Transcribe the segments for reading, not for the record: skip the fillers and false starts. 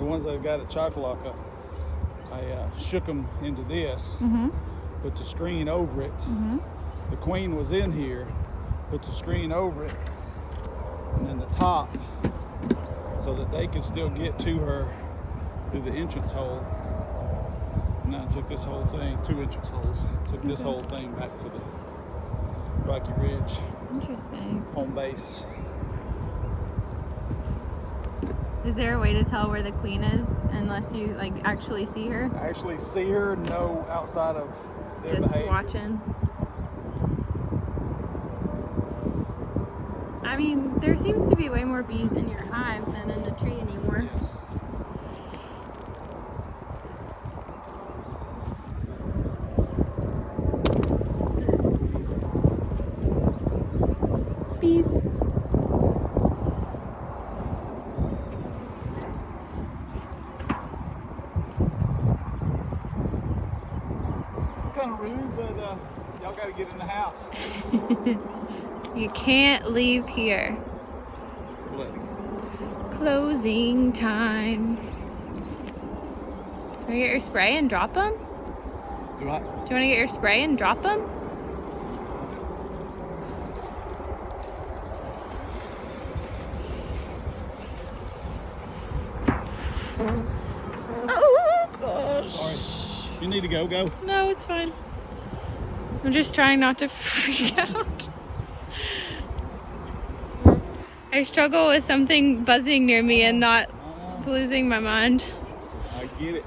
the ones I got at Chocolate, I shook them into this, put the screen over it. The queen was in here, put the screen over it, and then the top, so that they could still get to her through the entrance hole. And I took this whole thing, 2 entrance holes, took this whole thing back to the Rocky Ridge. Interesting. Home base. Is there a way to tell where the queen is unless you like actually see her? I actually see her, no, outside of their Just behavior. watching. I mean, there seems to be way more bees in your hive than in the tree anymore. Yes. Bees. Kind of rude, but y'all got to get in the house. You can't leave here. Closing time. Can we get your spray and drop them? Do I? Do you want to get your spray and drop them? Oh gosh. Sorry. You need to go. No, it's fine. I'm just trying not to freak out. I struggle with something buzzing near me and not losing my mind. I get it.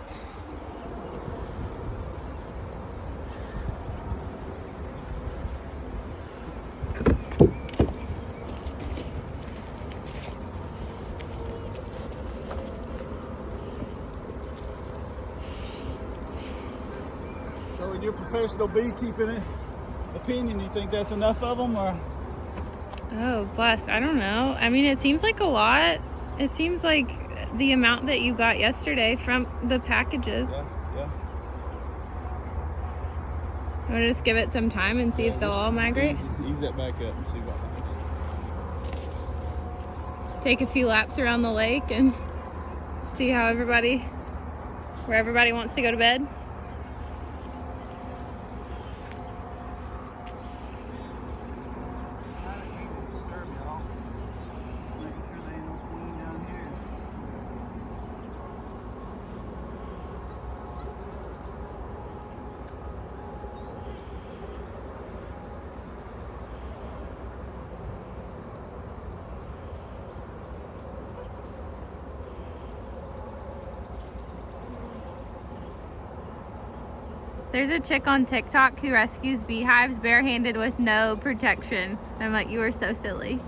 So in your professional beekeeping opinion, you think that's enough of them, or? Oh, bless. I don't know. I mean, it seems like a lot. It seems like the amount that you got yesterday from the packages. Yeah. I'm gonna just give it some time and see if they'll all migrate. Ease that back up and see what happens. Take a few laps around the lake and see how where everybody wants to go to bed. There's a chick on TikTok who rescues beehives barehanded with no protection. I'm like, you are so silly.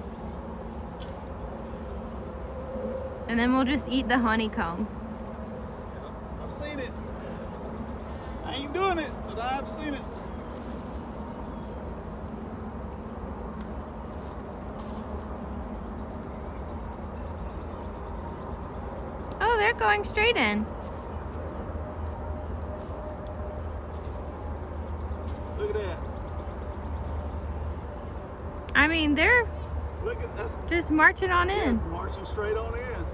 And then we'll just eat the honeycomb. I've seen it. I ain't doing it, but I've seen it. Oh, they're going straight in. Look at that. I mean, they're Look at that's just marching on in. marching straight on in.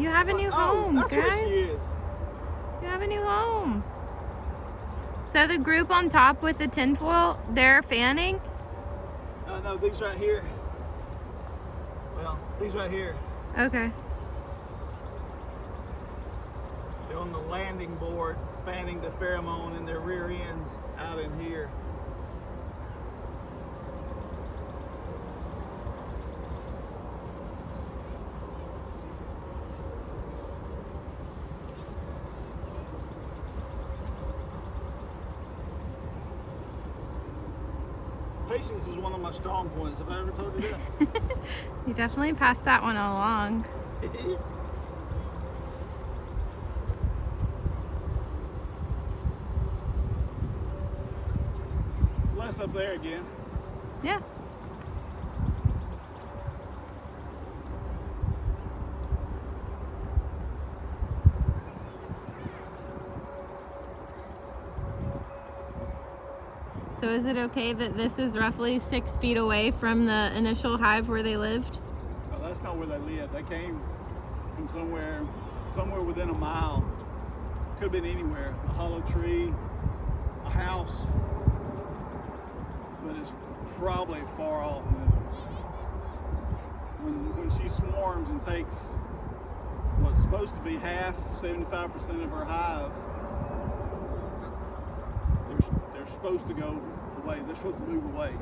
You have a new home, that's guys. where she is. You have a new home. So the group on top with the tinfoil, they're fanning? No, these right here. Well, these right here. Okay. They're on the landing board, fanning the pheromone in their rear ends out in here. Patience is one of my strong points. Have I ever told you that? You definitely passed that one along. Less up there again. Yeah. So is it okay that this is roughly 6 feet away from the initial hive where they lived? Well, That's not where they live. They came from somewhere within a mile. Could have been anywhere. A hollow tree, a house, but it's probably far off. When she swarms and takes what's supposed to be half, 75% of her hive, they're supposed to go away. They're supposed to move away.